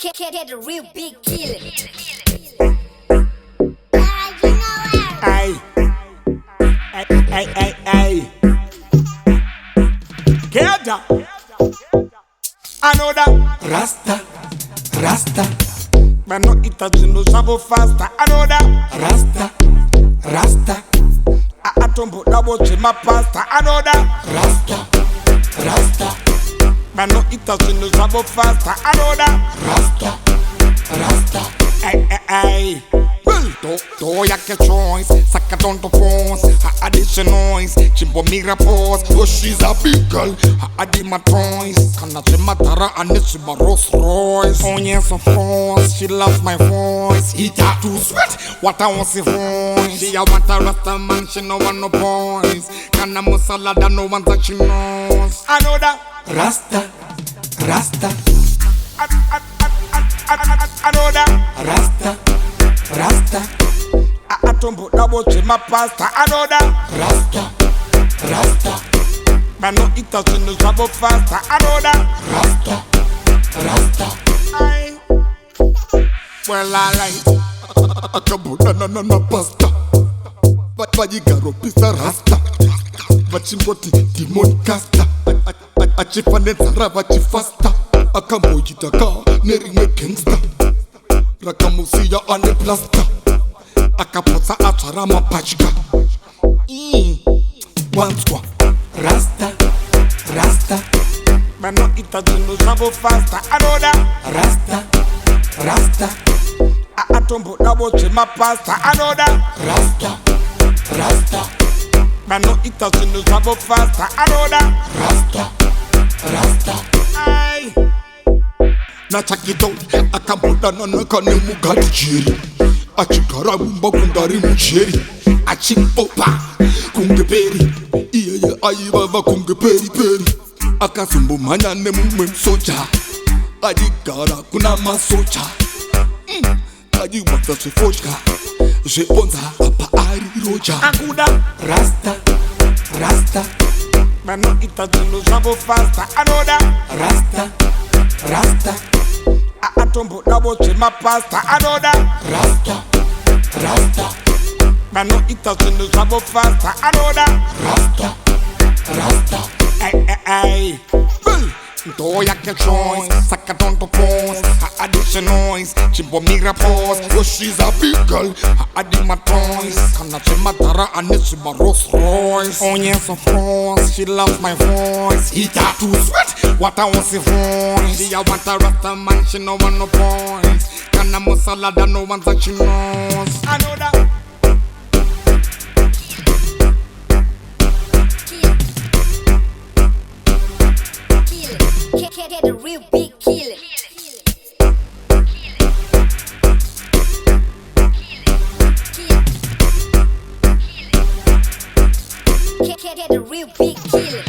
Can't get a real big killer. Ay, ay. Get up. I know that. Rasta, Man, no eat a chin, no travel faster. I know that. Rasta, I don't put that watch in my pasta. I know that. Rasta, Man, no eat a chin, no travel faster. I know that. Rasta. Ay. Well, do ya que choice, saca tonto phones, ha addition noise, chimbo migra pose, oh she's a big girl, ha adi my toys, kana chimatara and it's my Rolls Royce, oh yes of course, she loves my voice, eat her too sweat, what I want see voice, she a want a rasta man, she no want no boys, kana musala that no one that she knows, I know that, Rasta, I know that, Rasta, I don't put that watch in my pasta, I know that. Rasta, Man, no eat us in the travel faster. I know that. Rasta. Aye. Well, I like a kabuna na pasta. But you got a piece of rasta. But you got the demon caster. A chip and then Sarava fasta. A kamojita car, nearing a gangster. Rakamusia on the plaster. A capota atarama pachka. One squad. Rasta, Man, no eat a chin, no travel faster. I know that. Rasta, I don't put that watch in my pasta. I know that. Rasta, Man, no eat a chin, no travel faster. I know that. Rasta. Aye. Na chakito, akabuda na nakane mugati chiri. Achikara bumba kundari mucheri. Achimpopa, kungeperi. Iye ayibava kungeperi. Akasumbu manyane mumem soja. Adikara kuna masocha. Ajiwata se fochka. Jeponza apa ari roja. Akuda. Rasta, Man, no eat a chin, no travel faster. I know that. Rasta, I don't put that watch in my pasta. I know that. Rasta, Man, no eat a chin, no travel faster. I know that. Rasta. Ay. Well, do ya que choice, saca tonto phones, ha addition noise, chimbo migra pose, oh she's a big girl, ha adi my toys, kana chimatara and it's my Rolls Royce, oh yes of course, she loves my voice, eat her too sweat, what I want see voice, she a want a rasta man, she no want no boys, kana musala that no one that she knows, I know that. Can't get a real big killer. Can't get a real big killer.